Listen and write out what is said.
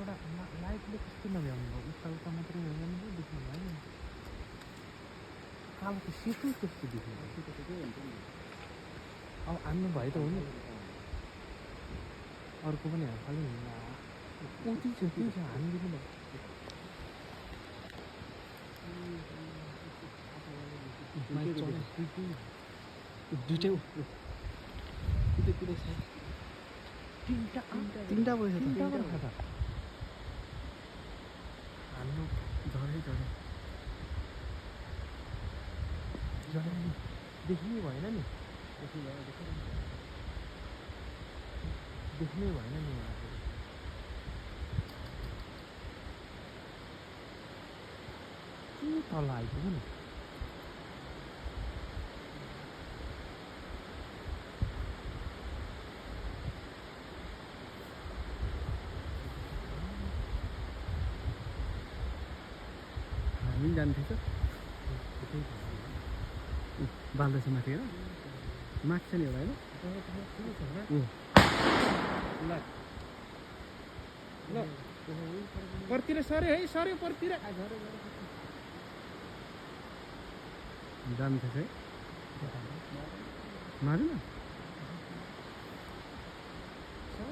एउटा लाइटले कस्तो नभ्याउनु भयो उता उता मात्रै हो भने पो देख्नु भयो नि कालो त सेतो कस्तो देख्नु अब हान्नु भयो त हो नि अर्को पनि हाल्नु उति छ त्यही छ हानिदिनु भयो दुइटै तिनवटा पैसा त हान्नु झरै देख्नै भएन नि देख्नै भएन नि के तल आइपुग्यो नि हामी जान्थेछ बाल्दैछ माथि हेर माथि छ नि एउटा होइन परतिर सरे है सर्यो परतिर जान्थेछ है मार्नु न